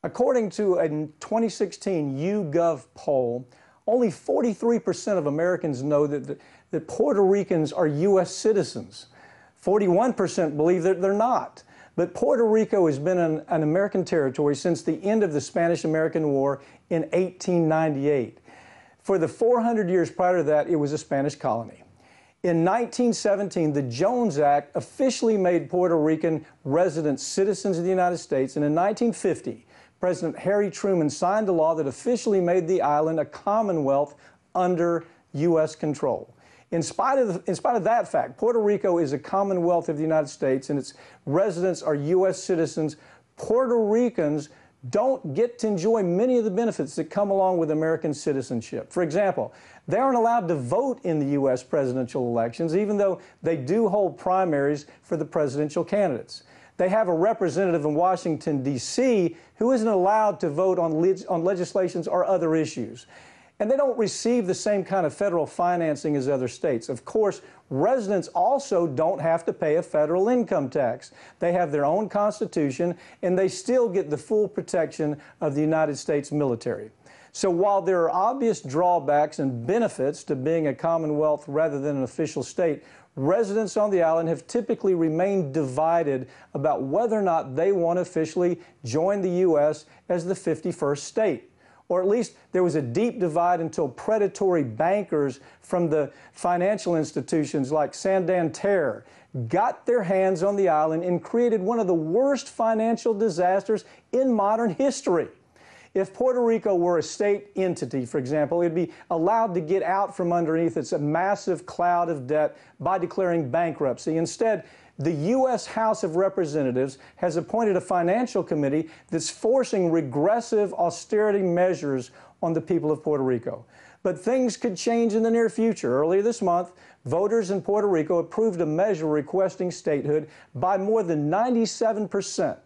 According to a 2016 YouGov poll, only 43% of Americans know that Puerto Ricans are U.S. citizens. 41% believe that they're not. But Puerto Rico has been an American territory since the end of the Spanish-American War in 1898. For the 400 years prior to that, it was a Spanish colony. In 1917, the Jones Act officially made Puerto Rican residents citizens of the United States, and in 1950, President Harry Truman signed a law that officially made the island a commonwealth under U.S. control. In spite of that fact, Puerto Rico is a commonwealth of the United States and its residents are U.S. citizens. Puerto Ricans don't get to enjoy many of the benefits that come along with American citizenship. For example, they aren't allowed to vote in the U.S. presidential elections, even though they do hold primaries for the presidential candidates. They have a representative in Washington, D.C., who isn't allowed to vote on legislations or other issues. And they don't receive the same kind of federal financing as other states. Of course, residents also don't have to pay a federal income tax. They have their own constitution, and they still get the full protection of the United States military. So while there are obvious drawbacks and benefits to being a commonwealth rather than an official state, residents on the island have typically remained divided about whether or not they want to officially join the U.S. as the 51st state. Or at least there was a deep divide until predatory bankers from the financial institutions like Santander got their hands on the island and created one of the worst financial disasters in modern history. If Puerto Rico were a state entity, for example, it'd be allowed to get out from underneath its massive cloud of debt by declaring bankruptcy. Instead, the U.S. House of Representatives has appointed a financial committee that's forcing regressive austerity measures on the people of Puerto Rico. But things could change in the near future. Earlier this month, voters in Puerto Rico approved a measure requesting statehood by more than 97%.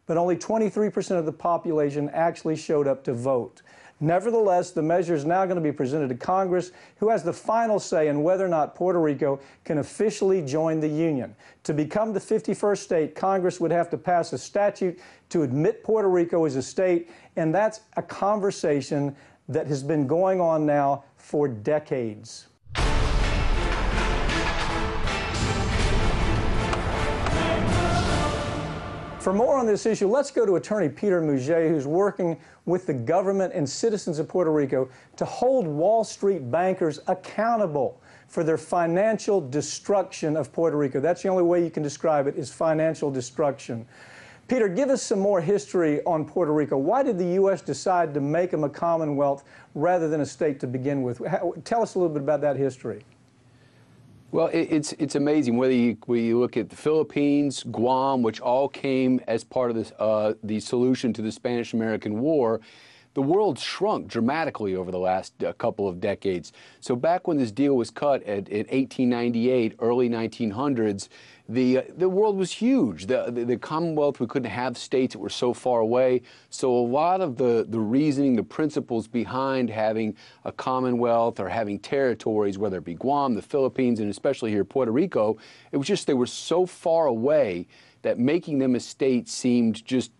But only 23% of the population actually showed up to vote. Nevertheless, the measure is now going to be presented to Congress, who has the final say in whether or not Puerto Rico can officially join the Union. To become the 51st state, Congress would have to pass a statute to admit Puerto Rico as a state, and that's a conversation that has been going on now for decades. For more on this issue, let's go to attorney Peter Mouget, who's working with the government and citizens of Puerto Rico to hold Wall Street bankers accountable for their financial destruction of Puerto Rico. That's the only way you can describe it, is financial destruction. Peter, give us some more history on Puerto Rico. Why did the U.S. decide to make them a commonwealth rather than a state to begin with? Tell us a little bit about that history. Well, it's amazing whether you look at the Philippines, Guam, which all came as part of the solution to the Spanish-American War. The world shrunk dramatically over the last couple of decades. So back when this deal was cut in 1898, early 1900s, the world was huge. The Commonwealth, we couldn't have states that were so far away. So a lot of the reasoning, the principles behind having a Commonwealth or having territories, whether it be Guam, the Philippines, and especially here Puerto Rico, it was just they were so far away that making them a state seemed just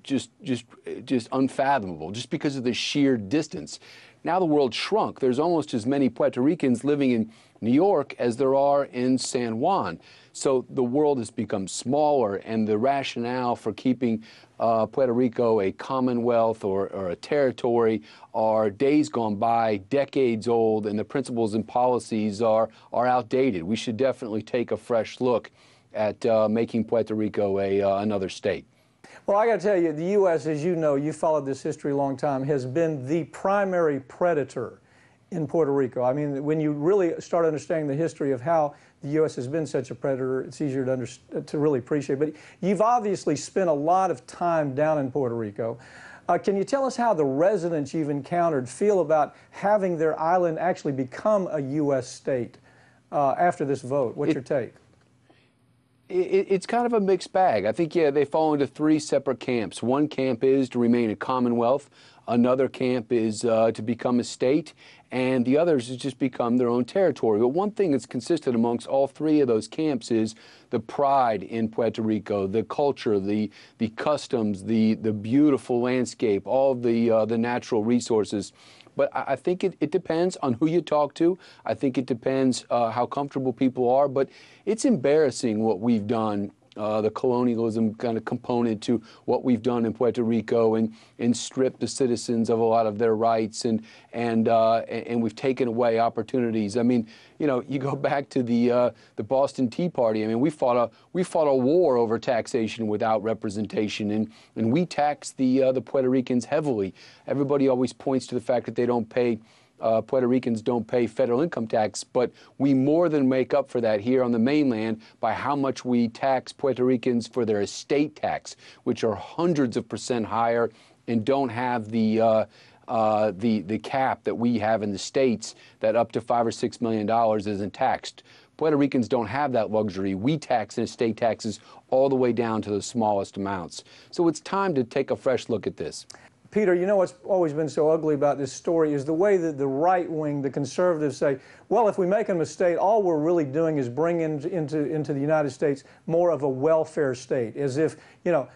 unfathomable, just because of the sheer distance. Now the world shrunk. There's almost as many Puerto Ricans living in New York as there are in San Juan. So the world has become smaller, and the rationale for keeping Puerto Rico a commonwealth or a territory are days gone by, decades old, and the principles and policies are outdated. We should definitely take a fresh look at making Puerto Rico another state. Well, I got to tell you, the U.S., as you know, you followed this history a long time, has been the primary predator in Puerto Rico. I mean, when you really start understanding the history of how the U.S. has been such a predator, it's easier to really appreciate. But you've obviously spent a lot of time down in Puerto Rico. Can you tell us how the residents you've encountered feel about having their island actually become a U.S. state after this vote? What's your take? It's kind of a mixed bag. I think, yeah, they fall into three separate camps. One camp is to remain a commonwealth. Another camp is to become a state. and the others has just become their own territory. But one thing that's consistent amongst all three of those camps is the pride in Puerto Rico, the culture, the customs, the beautiful landscape, all the natural resources. But I think it depends on who you talk to. I think it depends how comfortable people are. But it's embarrassing what we've done, the colonialism kind of component to what we've done in Puerto Rico, and stripped the citizens of a lot of their rights, and we've taken away opportunities. I mean, you know, you go back to the Boston Tea Party. I mean, we fought a war over taxation without representation, and we taxed the Puerto Ricans heavily. Everybody always points to the fact that they don't pay. Puerto Ricans don't pay federal income tax, but we more than make up for that here on the mainland by how much we tax Puerto Ricans for their estate tax, which are hundreds of % higher and don't have the cap that we have in the States, that up to $5 or $6 million isn't taxed. Puerto Ricans don't have that luxury. We tax in estate taxes all the way down to the smallest amounts. So it's time to take a fresh look at this. Peter, you know what's always been so ugly about this story is the way that the right wing, the conservatives, say, well, if we make them a state, all we're really doing is bringing into the United States more of a welfare state, as if, you know,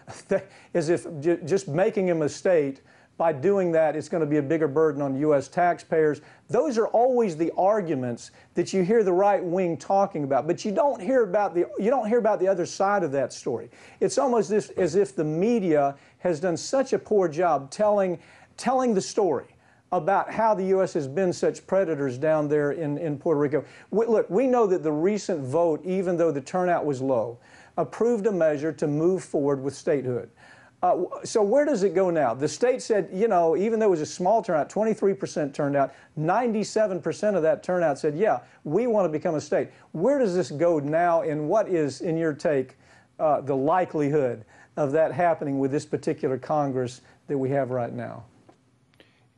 as if just making them a state, by doing that, it's going to be a bigger burden on U.S. taxpayers. Those are always the arguments that you hear the right wing talking about, but you don't hear about the other side of that story. It's almost as if the media has done such a poor job telling the story about how the U.S. has been such predators down there in Puerto Rico. Look, we know that the recent vote, even though the turnout was low, approved a measure to move forward with statehood. So where does it go now? The state said, you know, even though it was a small turnout, 23% turned out, 97% of that turnout said, yeah, we want to become a state. Where does this go now, and what is, in your take, the likelihood of that happening with this particular Congress that we have right now?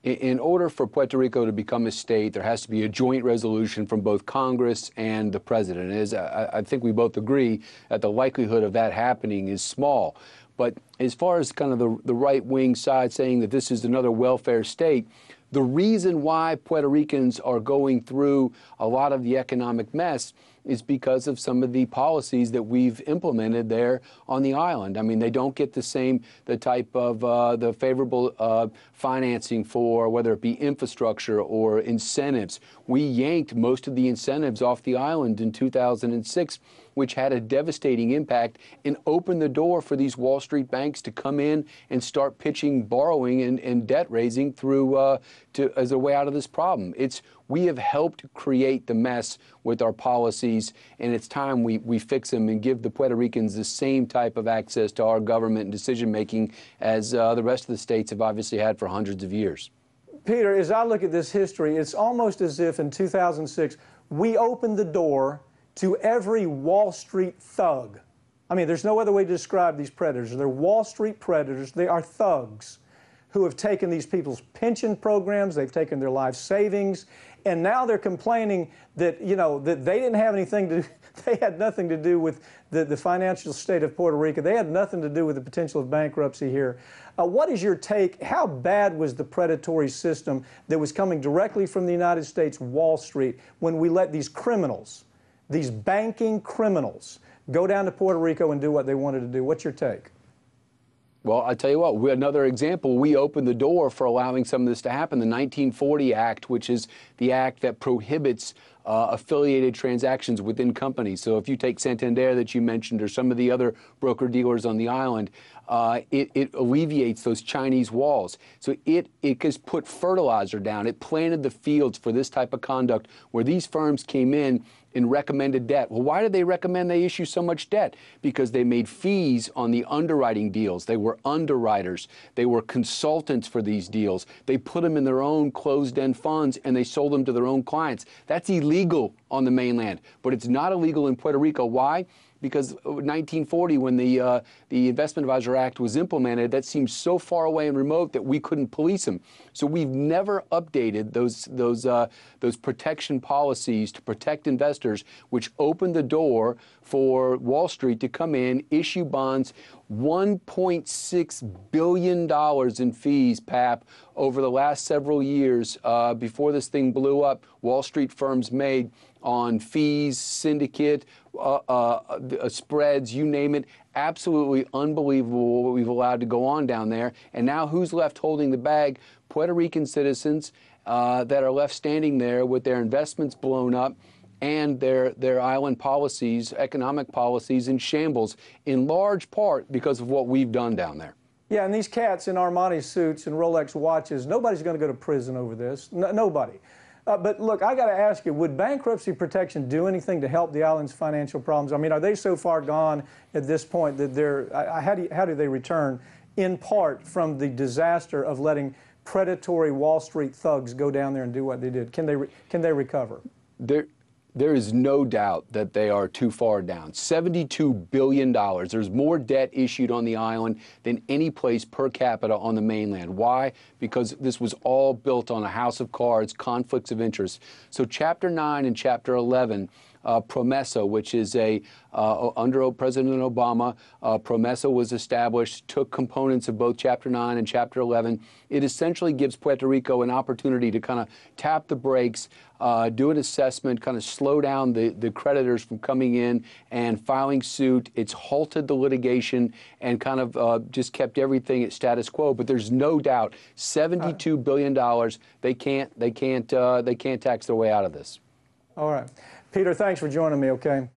In order for Puerto Rico to become a state, there has to be a joint resolution from both Congress and the president. I think we both agree that the likelihood of that happening is small. But as far as kind of the right-wing side saying that this is another welfare state, the reason why Puerto Ricans are going through a lot of the economic mess is because of some of the policies that we've implemented there on the island. I mean, they don't get the type of the favorable financing for whether it be infrastructure or incentives. We yanked most of the incentives off the island in 2006, which had a devastating impact and opened the door for these Wall Street banks to come in and start pitching borrowing and debt raising through as a way out of this problem. We have helped create the mess with our policies, and it's time we fix them and give the Puerto Ricans the same type of access to our government and decision-making as the rest of the states have obviously had for hundreds of years. Peter, as I look at this history, it's almost as if in 2006 we opened the door to every Wall Street thug. I mean, there's no other way to describe these predators. They're Wall Street predators. They are thugs who have taken these people's pension programs, they've taken their life savings, and now they're complaining that, you know, that they didn't have anything to, they had nothing to do with the financial state of Puerto Rico. They had nothing to do with the potential of bankruptcy here. What is your take? How bad was the predatory system that was coming directly from the United States Wall Street when we let these criminals, these banking criminals, go down to Puerto Rico and do what they wanted to do? What's your take? Well, I tell you what, another example, we opened the door for allowing some of this to happen. The 1940 Act, which is the act that prohibits affiliated transactions within companies. So if you take Santander that you mentioned or some of the other broker-dealers on the island, it alleviates those Chinese walls. So it just put fertilizer down. It planted the fields for this type of conduct where these firms came in and recommended debt. Well, why did they recommend they issue so much debt? Because they made fees on the underwriting deals. They were underwriters. They were consultants for these deals. They put them in their own closed-end funds and they sold them to their own clients. That's illegal on the mainland, but it's not illegal in Puerto Rico. Why? because 1940, when the Investment Advisor Act was implemented, that seemed so far away and remote that we couldn't police them. So we've never updated those protection policies to protect investors, which opened the door for Wall Street to come in, issue bonds, $1.6 billion in fees, Pap, over the last several years before this thing blew up. Wall Street firms made on fees, syndicate, spreads, you name it. Absolutely unbelievable what we've allowed to go on down there. And now who's left holding the bag? Puerto Rican citizens that are left standing there with their investments blown up and their island policies, economic policies in shambles, in large part because of what we've done down there. Yeah, and these cats in Armani suits and Rolex watches, nobody's going to go to prison over this. Nobody. But look, I got to ask you, would bankruptcy protection do anything to help the island's financial problems? I mean, are they so far gone at this point that they're, how do they return in part from the disaster of letting predatory Wall Street thugs go down there and do what they did? Can they recover? There is no doubt that they are too far down. $72 billion. There's more debt issued on the island than any place per capita on the mainland. Why? Because this was all built on a house of cards, conflicts of interest. So Chapter 9 and Chapter 11, PROMESA, which is under President Obama, PROMESA was established, took components of both Chapter 9 and Chapter 11. It essentially gives Puerto Rico an opportunity to kind of tap the brakes, do an assessment, kind of slow down the creditors from coming in and filing suit. It's halted the litigation and kind of just kept everything at status quo. But there's no doubt, $72 billion. They can't tax their way out of this. All right. Peter, thanks for joining me, okay?